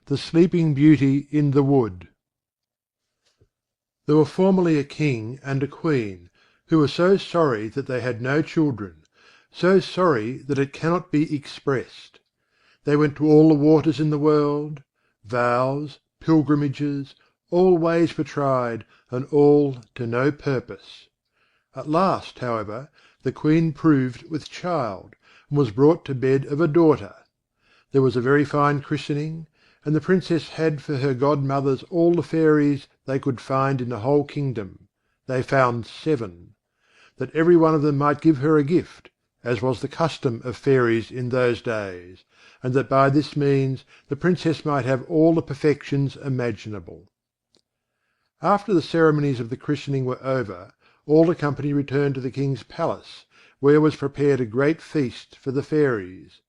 The Sleeping Beauty in the Wood. There were formerly a king and a queen, who were so sorry that they had no children, so sorry that it cannot be expressed. They went to all the waters in the world; vows, pilgrimages, all ways were tried, and all to no purpose. At last, however, the queen proved with child, and was brought to bed of a daughter. There was a very fine christening, and the Princess had for her godmothers all the fairies they could find in the whole kingdom. They found 7. That every one of them might give her a gift, as was the custom of fairies in those days, and that by this means the Princess might have all the perfections imaginable. After the ceremonies of the christening were over, all the company returned to the King's palace, where was prepared a great feast for the fairies.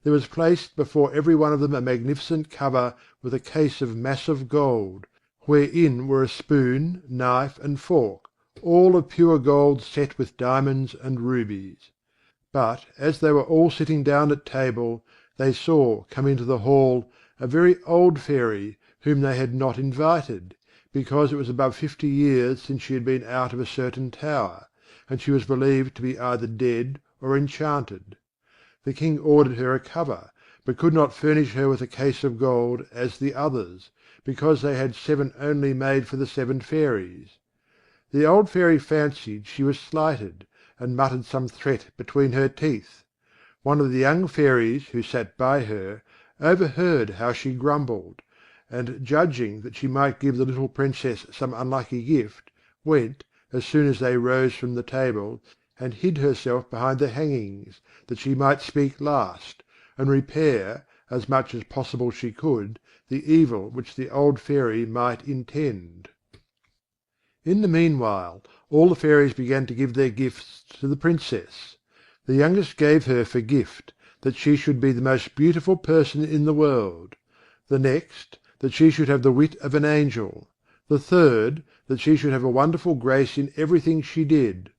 There was placed before every one of them a magnificent cover with a case of massive gold, wherein were a spoon, knife, and fork, all of pure gold set with diamonds and rubies. But as they were all sitting down at table, they saw come into the hall a very old fairy whom they had not invited, because it was above 50 years since she had been out of a certain tower, and she was believed to be either dead or enchanted. The King ordered her a cover, but could not furnish her with a case of gold as the others, because they had 7 only made for the 7 fairies. The old fairy fancied she was slighted, and muttered some threat between her teeth. One of the young fairies who sat by her overheard how she grumbled, and judging that she might give the little Princess some unlucky gift, went, as soon as they rose from the table, and hid herself behind the hangings, that she might speak last, and repair, as much as possible she could, the evil which the old fairy might intend. In the meanwhile all the fairies began to give their gifts to the Princess. The youngest gave her for gift that she should be the most beautiful person in the world; the next, that she should have the wit of an angel; the third, that she should have a wonderful grace in everything she did;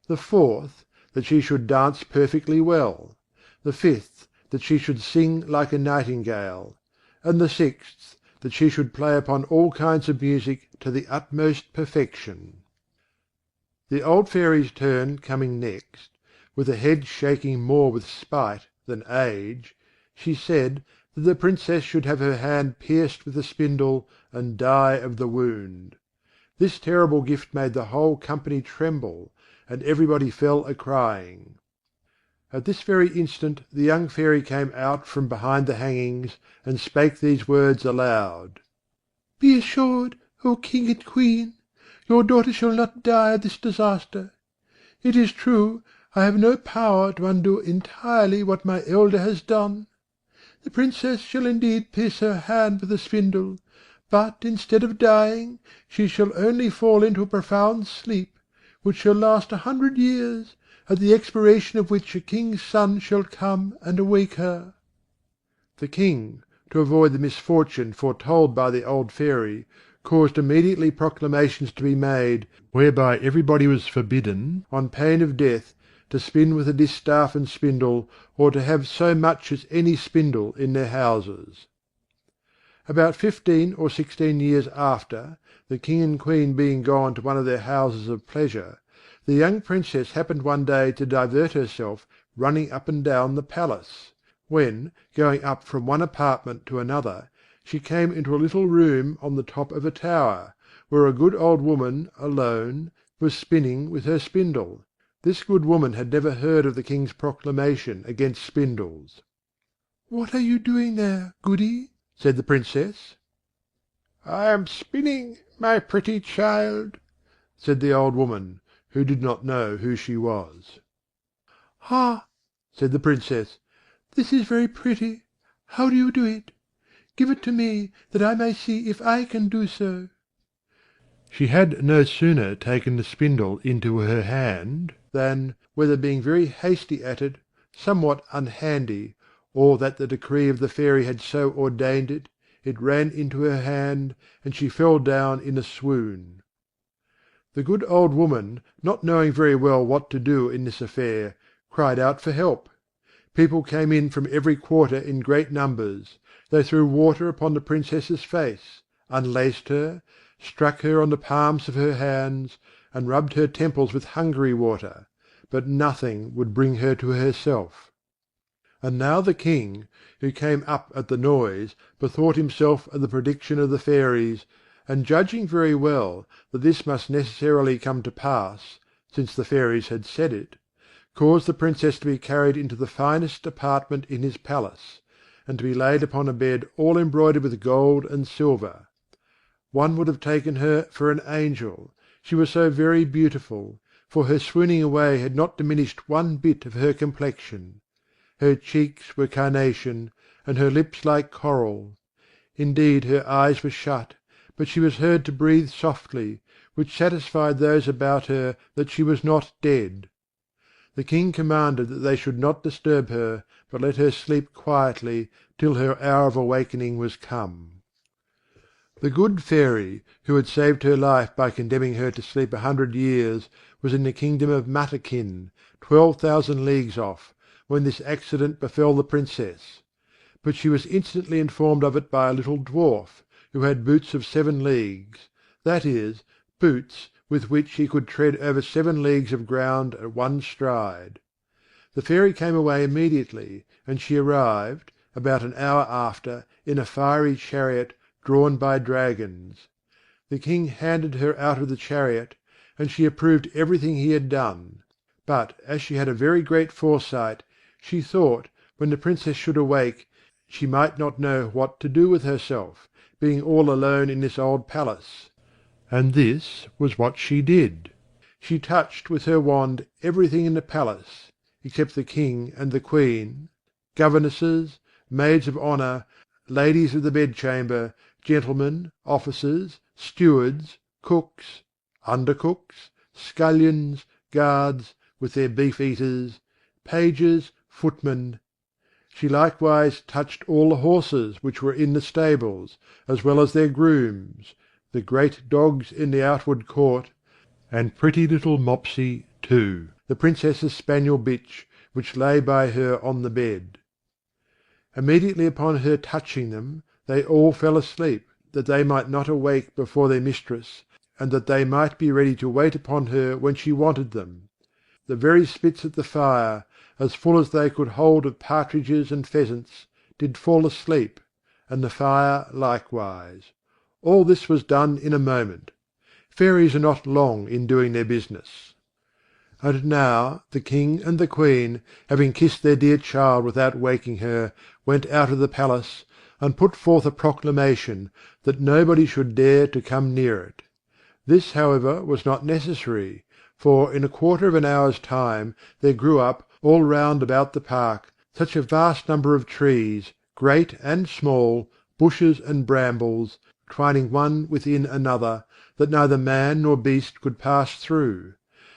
the fourth, that she should dance perfectly well; the fifth, that she should sing like a nightingale; and the sixth, that she should play upon all kinds of music to the utmost perfection. The old fairy's turn coming next, with a head shaking more with spite than age, she said that the Princess should have her hand pierced with a spindle, and die of the wound. This terrible gift made the whole company tremble, and everybody fell a crying. At this very instant the young fairy came out from behind the hangings, and spake these words aloud: "Be assured, O King and Queen, your daughter shall not die of this disaster. It is true, I have no power to undo entirely what my elder has done. The Princess shall indeed pierce her hand with a spindle, but instead of dying, she shall only fall into a profound sleep, which shall last 100 years, at the expiration of which a king's son shall come and awake her." The King, to avoid the misfortune foretold by the old fairy, caused immediately proclamations to be made, whereby everybody was forbidden, on pain of death, to spin with a distaff and spindle, or to have so much as any spindle in their houses. About 15 or 16 years after, the King and Queen being gone to one of their houses of pleasure, the young Princess happened one day to divert herself running up and down the palace, when, going up from one apartment to another, she came into a little room on the top of a tower, where a good old woman, alone, was spinning with her spindle. This good woman had never heard of the King's proclamation against spindles. "What are you doing there, Goody?" said the Princess. "I am spinning, my pretty child," said the old woman, who did not know who she was. "Ah," said the Princess, "this is very pretty. How do you do it? Give it to me, that I may see if I can do so." She had no sooner taken the spindle into her hand, than, whether being very hasty at it, somewhat unhandy, or that the decree of the fairy had so ordained it, it ran into her hand, and she fell down in a swoon. The good old woman, not knowing very well what to do in this affair, cried out for help. People came in from every quarter in great numbers. They threw water upon the Princess's face, unlaced her, struck her on the palms of her hands, and rubbed her temples with Hungary water, but nothing would bring her to herself. And now the King, who came up at the noise, bethought himself of the prediction of the fairies, and judging very well that this must necessarily come to pass, since the fairies had said it, caused the Princess to be carried into the finest apartment in his palace, and to be laid upon a bed all embroidered with gold and silver. One would have taken her for an angel, she was so very beautiful, for her swooning away had not diminished one bit of her complexion. Her cheeks were carnation, and her lips like coral. Indeed her eyes were shut, but she was heard to breathe softly, which satisfied those about her that she was not dead. The King commanded that they should not disturb her, but let her sleep quietly till her hour of awakening was come. The good Fairy, who had saved her life by condemning her to sleep 100 years, was in the kingdom of Matakin, 12,000 leagues off, when this accident befell the Princess. But she was instantly informed of it by a little dwarf, who had boots of 7 leagues, that is, boots with which he could tread over 7 leagues of ground at one stride. The Fairy came away immediately, and she arrived, about an hour after, in a fiery chariot drawn by dragons. The King handed her out of the chariot, and she approved everything he had done. But as she had a very great foresight, she thought, when the Princess should awake, she might not know what to do with herself, being all alone in this old palace. And this was what she did. She touched with her wand everything in the palace, except the King and the Queen, governesses, maids of honour, ladies of the bedchamber, gentlemen, officers, stewards, cooks, undercooks, scullions, guards, with their beef-eaters, pages, footmen. She likewise touched all the horses which were in the stables, as well as their grooms, the great dogs in the outward court, and pretty little Mopsy too, the Princess's spaniel bitch, which lay by her on the bed. Immediately upon her touching them, they all fell asleep, that they might not awake before their mistress, and that they might be ready to wait upon her when she wanted them. The very spits at the fire, as full as they could hold of partridges and pheasants, did fall asleep, and the fire likewise. All this was done in a moment. Fairies are not long in doing their business. And now the King and the Queen, having kissed their dear child without waking her, went out of the palace, and put forth a proclamation that nobody should dare to come near it. This, however, was not necessary, for in a quarter of an hour's time there grew up, all round about the park, such a vast number of trees, great and small, bushes and brambles, twining one within another, that neither man nor beast could pass through;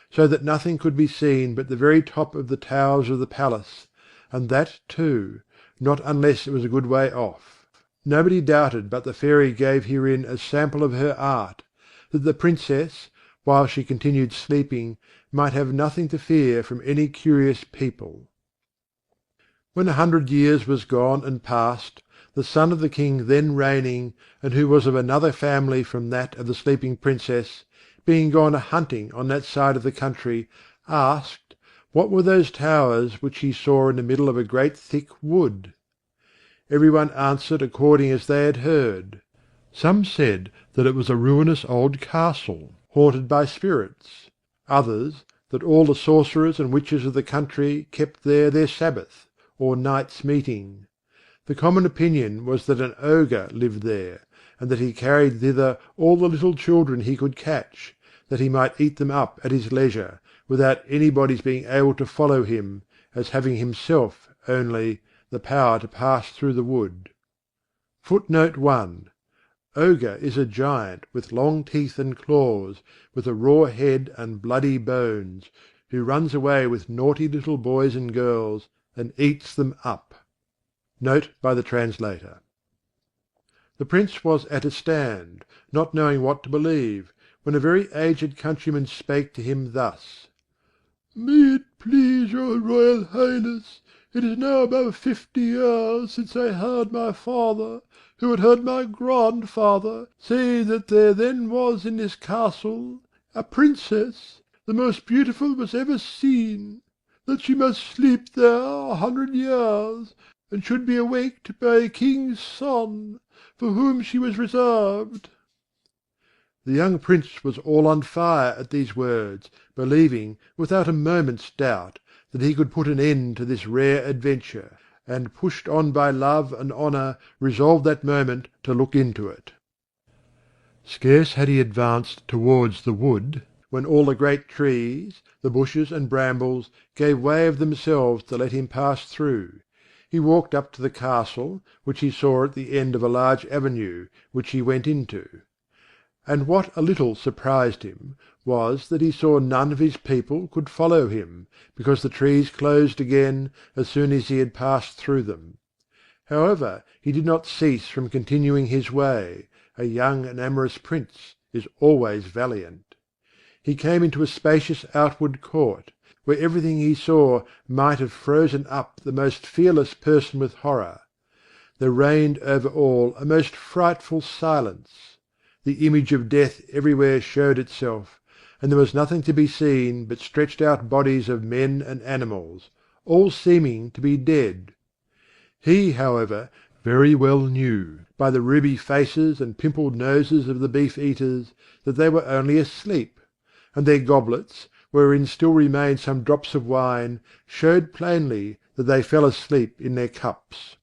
so that nothing could be seen but the very top of the towers of the palace, and that too, not unless it was a good way off. Nobody doubted but the Fairy gave herein a sample of her art, that the Princess, while she continued sleeping, might have nothing to fear from any curious people. When 100 years was gone and past, the son of the King then reigning, and who was of another family from that of the sleeping Princess, being gone a-hunting on that side of the country, asked, what were those towers which he saw in the middle of a great thick wood? Every one answered according as they had heard. Some said that it was a ruinous old castle, haunted by spirits; others, that all the sorcerers and witches of the country kept there their Sabbath, or night's meeting. The common opinion was that an ogre lived there, and that he carried thither all the little children he could catch, that he might eat them up at his leisure, without anybody's being able to follow him, as having himself, only, the power to pass through the wood. Footnote 1: Ogre is a giant with long teeth and claws, with a raw head and bloody bones, who runs away with naughty little boys and girls, and eats them up. Note by the translator. The Prince was at a stand, not knowing what to believe, when a very aged countryman spake to him thus: "May it please your Royal Highness, "It is now above 50 years since I heard my father, who had heard my grandfather, say that there then was in this castle a princess, the most beautiful was ever seen; that she must sleep there 100 years, and should be awaked by a king's son, for whom she was reserved." The young prince was all on fire at these words, believing, without a moment's doubt, that he could put an end to this rare adventure, and pushed on by love and honour, resolved that moment to look into it. Scarce had he advanced towards the wood, when all the great trees, the bushes and brambles, gave way of themselves to let him pass through. He walked up to the castle, which he saw at the end of a large avenue, which he went into. And what a little surprised him was that he saw none of his people could follow him, because the trees closed again as soon as he had passed through them. However, he did not cease from continuing his way. A young and amorous prince is always valiant. He came into a spacious outward court, where everything he saw might have frozen up the most fearless person with horror. There reigned over all a most frightful silence. The image of death everywhere showed itself, and there was nothing to be seen but stretched out bodies of men and animals, all seeming to be dead. He, however, very well knew, by the ruby faces and pimpled noses of the beef eaters, that they were only asleep; and their goblets, wherein still remained some drops of wine, showed plainly that they fell asleep in their cups.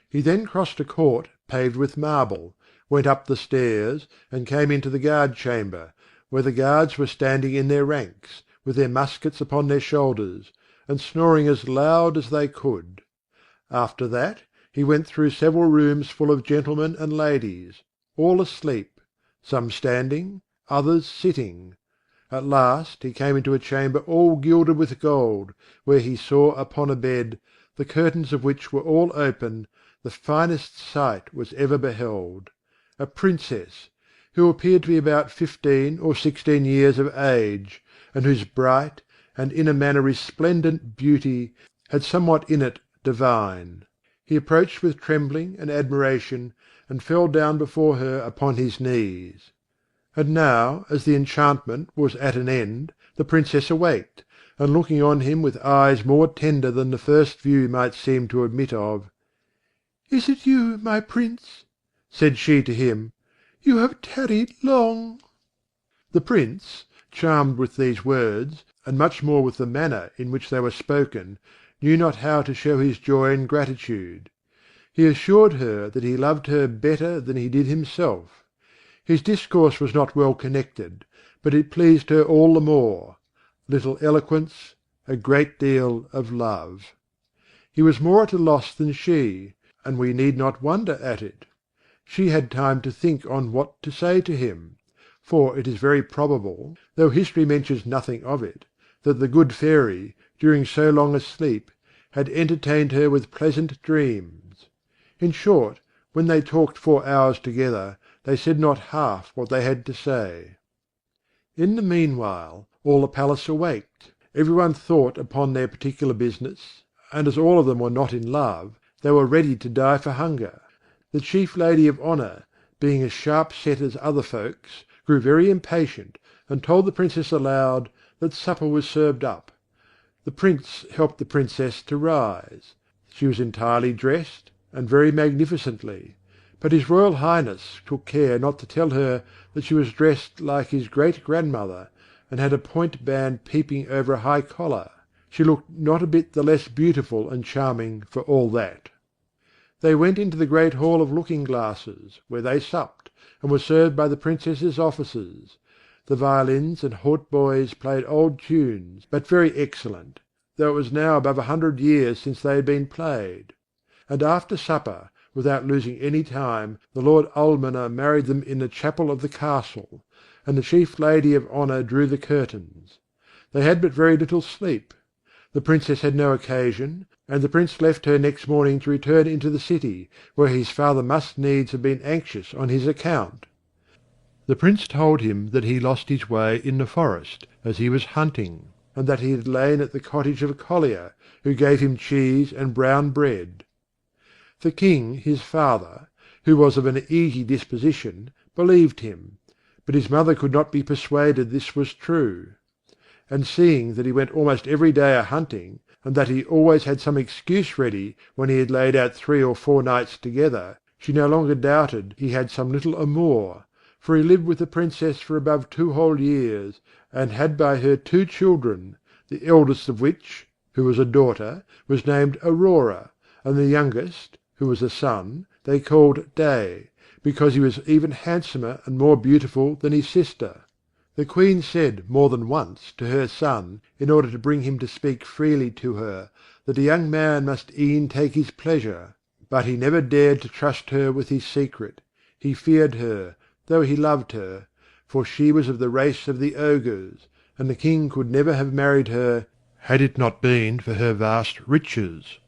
He then crossed a court paved with marble, went up the stairs, and came into the guard chamber, where the guards were standing in their ranks, with their muskets upon their shoulders, and snoring as loud as they could. After that, he went through several rooms full of gentlemen and ladies, all asleep, some standing, others sitting. At last he came into a chamber all gilded with gold, where he saw upon a bed, the curtains of which were all open, the finest sight was ever beheld. A princess, who appeared to be about 15 or 16 years of age, and whose bright, and in a manner resplendent beauty, had somewhat in it divine. He approached with trembling and admiration, and fell down before her upon his knees. And now, as the enchantment was at an end, the princess awaked, and looking on him with eyes more tender than the first view might seem to admit of, "Is it you, my prince?" said she to him. "You have tarried long." The prince, charmed with these words, and much more with the manner in which they were spoken, knew not how to show his joy and gratitude. He assured her that he loved her better than he did himself. His discourse was not well connected, but it pleased her all the more. Little eloquence, a great deal of love. He was more at a loss than she, and we need not wonder at it. She had time to think on what to say to him; for it is very probable, though history mentions nothing of it, that the good fairy, during so long a sleep, had entertained her with pleasant dreams. In short, when they talked 4 hours together, they said not half what they had to say. In the meanwhile, all the palace awaked. Every one thought upon their particular business, and as all of them were not in love, they were ready to die for hunger. The chief lady of honour, being as sharp set as other folks, grew very impatient, and told the princess aloud that supper was served up. The prince helped the princess to rise. She was entirely dressed, and very magnificently; but his Royal Highness took care not to tell her that she was dressed like his great grandmother, and had a point band peeping over a high collar. She looked not a bit the less beautiful and charming for all that. They went into the great hall of looking glasses, where they supped, and were served by the princess's officers. The violins and hautboys played old tunes, but very excellent, though it was now above 100 years since they had been played. And after supper, without losing any time, the Lord Almoner married them in the chapel of the castle, and the chief lady of honour drew the curtains. They had but very little sleep. The princess had no occasion, and the prince left her next morning to return into the city, where his father must needs have been anxious on his account. The prince told him that he lost his way in the forest, as he was hunting. and that he had lain at the cottage of a collier, who gave him cheese and brown bread. The King, his father, who was of an easy disposition, believed him, but his mother could not be persuaded this was true. And seeing that he went almost every day a hunting, and that he always had some excuse ready when he had laid out 3 or 4 nights together, she no longer doubted he had some little amour, for he lived with the Princess for above 2 whole years, and had by her 2 children, the eldest of which, who was a daughter, was named Aurora, and the youngest, who was a son, they called Day, because he was even handsomer and more beautiful than his sister. The Queen said more than once to her son, in order to bring him to speak freely to her, that a young man must e'en take his pleasure. But he never dared to trust her with his secret. He feared her, though he loved her, for she was of the race of the Ogres, and the King could never have married her had it not been for her vast riches.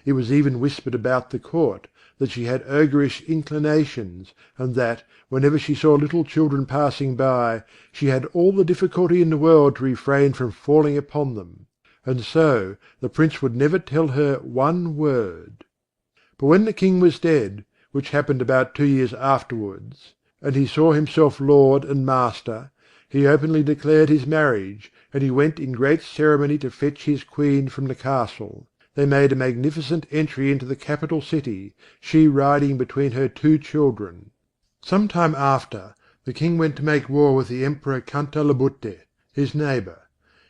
It was even whispered about the court that she had ogreish inclinations, and that, whenever she saw little children passing by, she had all the difficulty in the world to refrain from falling upon them; and so the Prince would never tell her one word. But when the King was dead, which happened about 2 years afterwards, and he saw himself lord and master, he openly declared his marriage, and he went in great ceremony to fetch his Queen from the castle. They made a magnificent entry into the capital city, she riding between her 2 children. Some time after, the King went to make war with the Emperor Cantalabutte, his neighbour.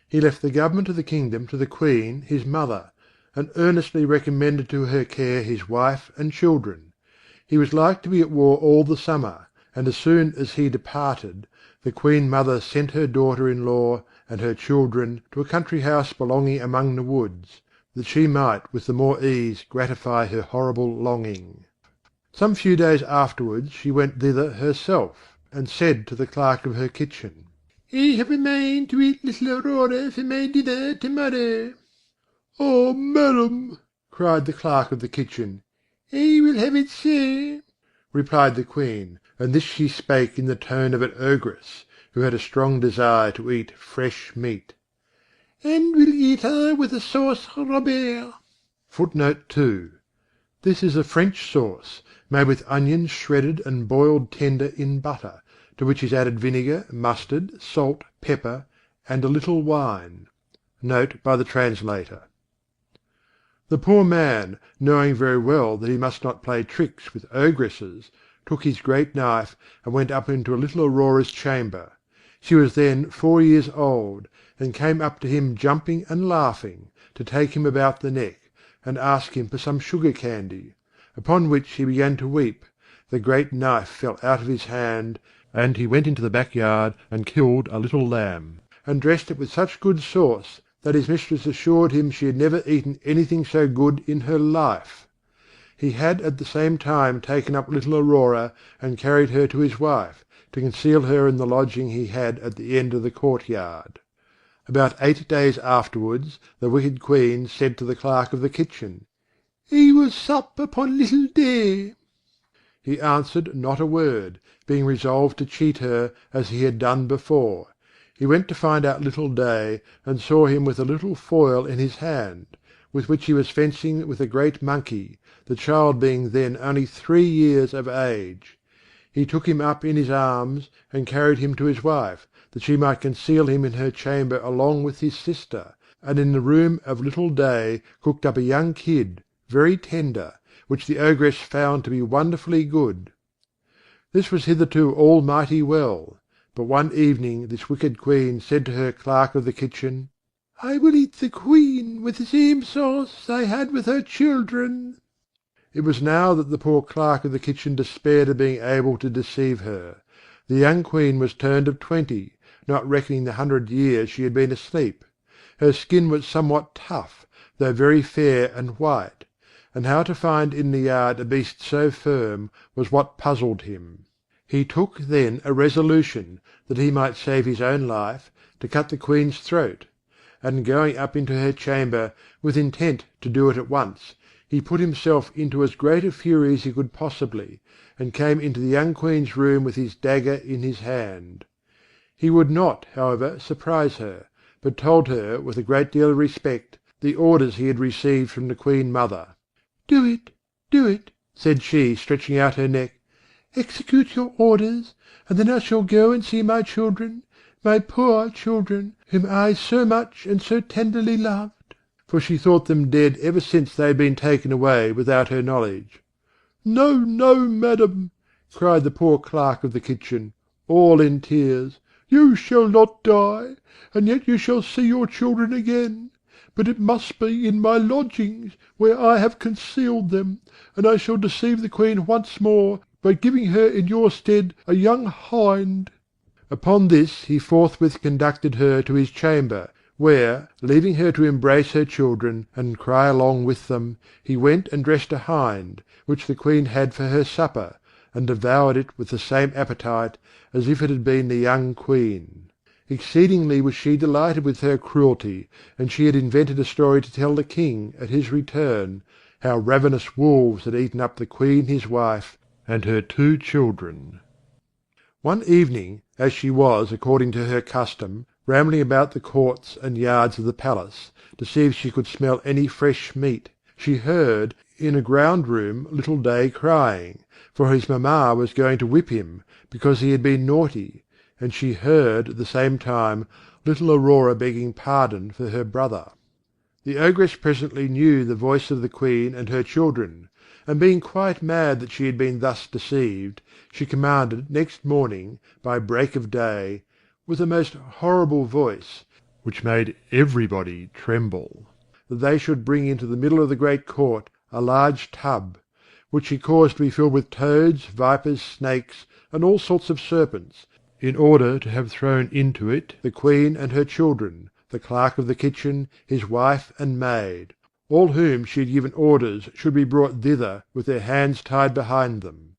He left the government of the kingdom to the Queen, his mother, and earnestly recommended to her care his wife and children. He was like to be at war all the summer, and as soon as he departed, the Queen mother sent her daughter-in-law and her children to a country house belonging among the woods, that she might with the more ease gratify her horrible longing. Some few days afterwards she went thither herself, and said to the clerk of her kitchen, "I have a mind to eat little Aurora for my dinner to-morrow." "Ah, madam," cried the clerk of the kitchen. "I will have it so," replied the Queen, and this she spake in the tone of an ogress, who had a strong desire to eat fresh meat. "And will eat her with a sauce Robert." [Footnote 2: This is a French sauce, made with onions shredded and boiled tender in butter, to which is added vinegar, mustard, salt, pepper, and a little wine. Note by the translator.] The poor man, knowing very well that he must not play tricks with ogresses, took his great knife and went up into little Aurora's chamber. She was then 4 years old, and came up to him jumping and laughing, to take him about the neck, and ask him for some sugar candy; upon which he began to weep, the great knife fell out of his hand, and he went into the back yard and killed a little lamb, and dressed it with such good sauce that his mistress assured him she had never eaten anything so good in her life. He had at the same time taken up little Aurora and carried her to his wife, to conceal her in the lodging he had at the end of the courtyard. About 8 days afterwards the wicked Queen said to the clerk of the kitchen, "I will sup upon little Day." He answered not a word, being resolved to cheat her as he had done before. He went to find out little Day, and saw him with a little foil in his hand, with which he was fencing with a great monkey, the child being then only 3 years of age. He took him up in his arms, and carried him to his wife, that she might conceal him in her chamber along with his sister, and in the room of little Day cooked up a young kid, very tender, which the ogress found to be wonderfully good. This was hitherto all mighty well; but one evening this wicked Queen said to her clerk of the kitchen, "I will eat the Queen with the same sauce I had with her children." It was now that the poor clerk of the kitchen despaired of being able to deceive her. The young Queen was turned of 20, not reckoning the 100 years she had been asleep. Her skin was somewhat tough, though very fair and white; and how to find in the yard a beast so firm was what puzzled him. He took then a resolution, that he might save his own life, to cut the Queen's throat; and going up into her chamber, with intent to do it at once, he put himself into as great a fury as he could possibly, and came into the young Queen's room with his dagger in his hand. He would not, however, surprise her, but told her with a great deal of respect the orders he had received from the Queen Mother. Do it," said she, stretching out her neck. "Execute your orders, and then I shall go and see my children, my poor children, whom I so much and so tenderly loved." For she thought them dead ever since they had been taken away without her knowledge. "No, no, madam," cried the poor clerk of the kitchen, all in tears. "You shall not die, and yet you shall see your children again. But it must be in my lodgings, where I have concealed them, and I shall deceive the Queen once more by giving her in your stead a young hind." Upon this he forthwith conducted her to his chamber, where, leaving her to embrace her children, and cry along with them, he went and dressed a hind, which the Queen had for her supper, and devoured it with the same appetite as if it had been the young Queen. Exceedingly was she delighted with her cruelty, and she had invented a story to tell the King, at his return, how ravenous wolves had eaten up the Queen his wife, and her 2 children. One evening, as she was, according to her custom, rambling about the courts and yards of the palace, to see if she could smell any fresh meat, she heard, in a ground room, little Day crying, for his mamma was going to whip him, because he had been naughty, and she heard, at the same time, little Aurora begging pardon for her brother. The Ogress presently knew the voice of the Queen and her children, and being quite mad that she had been thus deceived, she commanded next morning, by break of day, with a most horrible voice, which made everybody tremble, that they should bring into the middle of the great court a large tub, which she caused to be filled with toads, vipers, snakes, and all sorts of serpents, in order to have thrown into it the Queen and her children, the clerk of the kitchen, his wife and maid, all whom she had given orders should be brought thither with their hands tied behind them.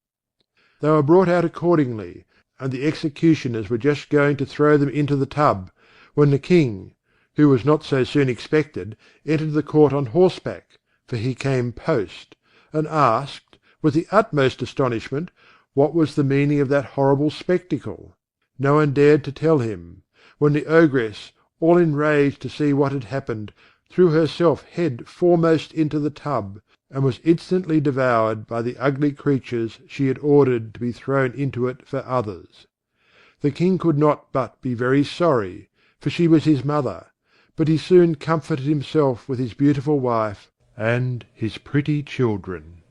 They were brought out accordingly, and the executioners were just going to throw them into the tub, when the King, who was not so soon expected, entered the court on horseback, for he came post, and asked, with the utmost astonishment, what was the meaning of that horrible spectacle. No one dared to tell him; when the Ogress, all enraged to see what had happened, threw herself head foremost into the tub, and was instantly devoured by the ugly creatures she had ordered to be thrown into it for others. The King could not but be very sorry, for she was his mother, but he soon comforted himself with his beautiful wife and his pretty children.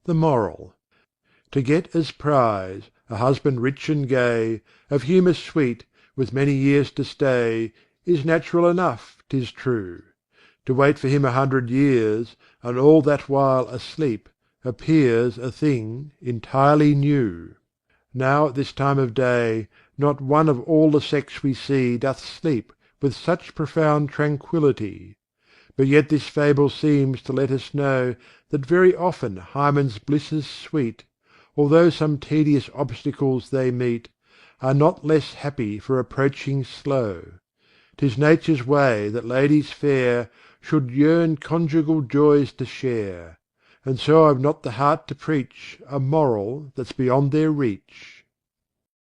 The Moral. To get as prize a husband rich and gay, of humour sweet, with many years to stay, is natural enough, 'tis true. To wait for him 100 years, and all that while asleep, appears a thing entirely new. Now at this time of day, not one of all the sex we see doth sleep with such profound tranquillity. But yet this fable seems to let us know that very often Hymen's blisses sweet, although some tedious obstacles they meet, are not less happy for approaching slow. 'Tis nature's way that ladies fair should yearn conjugal joys to share, and so I've not the heart to preach a moral that's beyond their reach.